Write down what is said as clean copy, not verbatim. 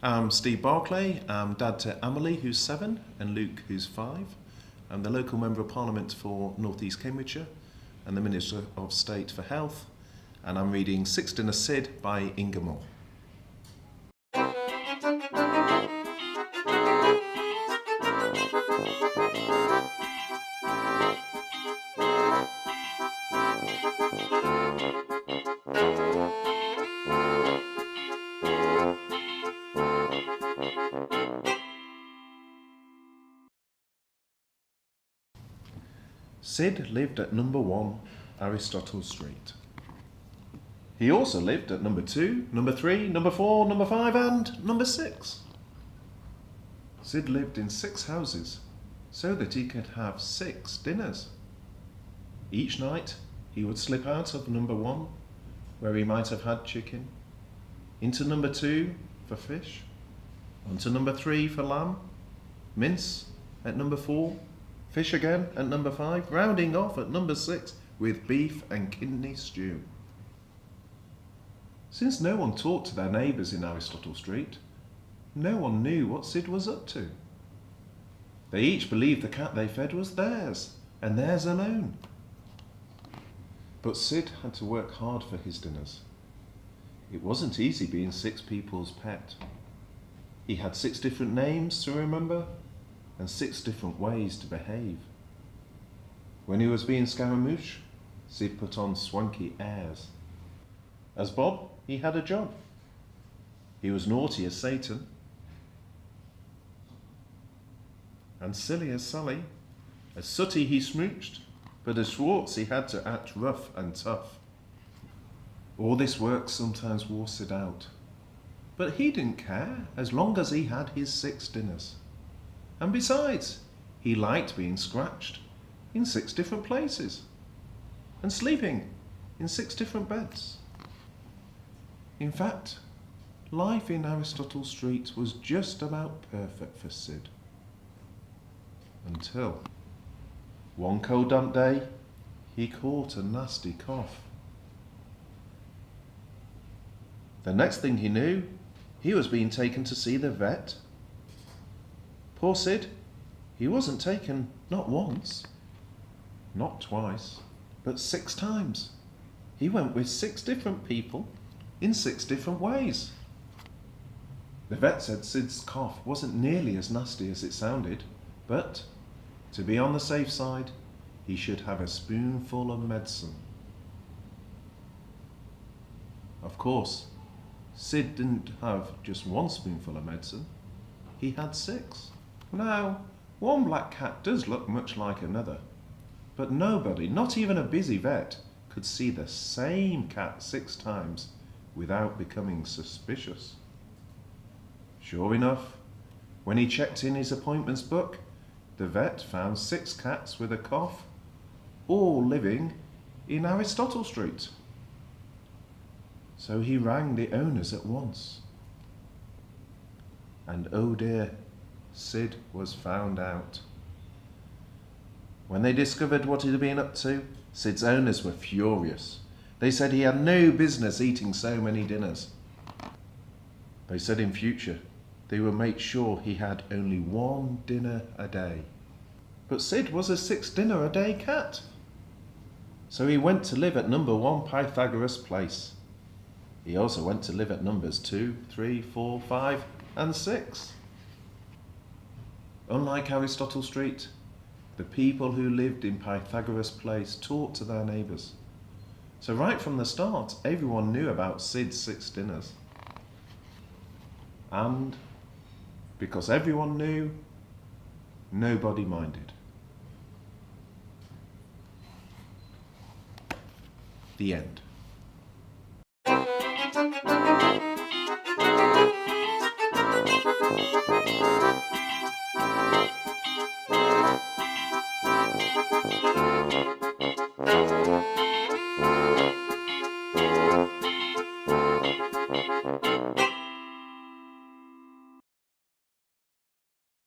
I'm Steve Barclay. I'm dad to Emily, who's 7, and Luke, who's 5. I'm the local Member of Parliament for North East Cambridgeshire and the Minister of State for Health. And I'm reading Six Dinner Sid by Inga Moore. Sid lived at number 1 Aristotle Street. He also lived at number 2, number 3, number 4, number 5 and number 6. Sid lived in 6 houses so that he could have 6 dinners. Each night he would slip out of number 1, where he might have had chicken, into number 2 for fish, onto number 3 for lamb, mince at number 4, fish again at number 5, rounding off at number 6 with beef and kidney stew. Since no one talked to their neighbours in Aristotle Street, no one knew what Sid was up to. They each believed the cat they fed was theirs, and theirs alone. But Sid had to work hard for his dinners. It wasn't easy being 6 people's pet. He had 6 different names to remember, and 6 different ways to behave. When he was being Scaramouche, Sid put on swanky airs. As Bob, he had a job. He was naughty as Satan, and silly as Sally. As Sooty he smooched, but as Schwartz he had to act rough and tough. All this work sometimes wore Sid out, but he didn't care as long as he had his 6 dinners. And besides, he liked being scratched in 6 different places and sleeping in 6 different beds. In fact, life in Aristotle Street was just about perfect for Sid. Until one cold damp day, he caught a nasty cough. The next thing he knew, he was being taken to see the vet. Poor Sid, he wasn't taken not once, not twice, but 6 times. He went with 6 different people in 6 different ways. The vet said Sid's cough wasn't nearly as nasty as it sounded, but to be on the safe side, he should have a spoonful of medicine. Of course, Sid didn't have just 1 spoonful of medicine, he had 6. Now, one black cat does look much like another, but nobody, not even a busy vet, could see the same cat 6 times without becoming suspicious. Sure enough, when he checked in his appointments book, the vet found 6 cats with a cough, all living in Aristotle Street. So he rang the owners at once. And oh dear, Sid was found out. When they discovered what he'd been up to, Sid's owners were furious. They said he had no business eating so many dinners. They said in future they would make sure he had only 1 dinner a day. But Sid was a 6 dinner a day cat. So he went to live at number 1 Pythagoras Place. He also went to live at numbers 2, 3, 4, 5 and 6. Unlike Aristotle Street, the people who lived in Pythagoras Place talked to their neighbours. So right from the start, everyone knew about Sid's 6 dinners. And because everyone knew, nobody minded. The end.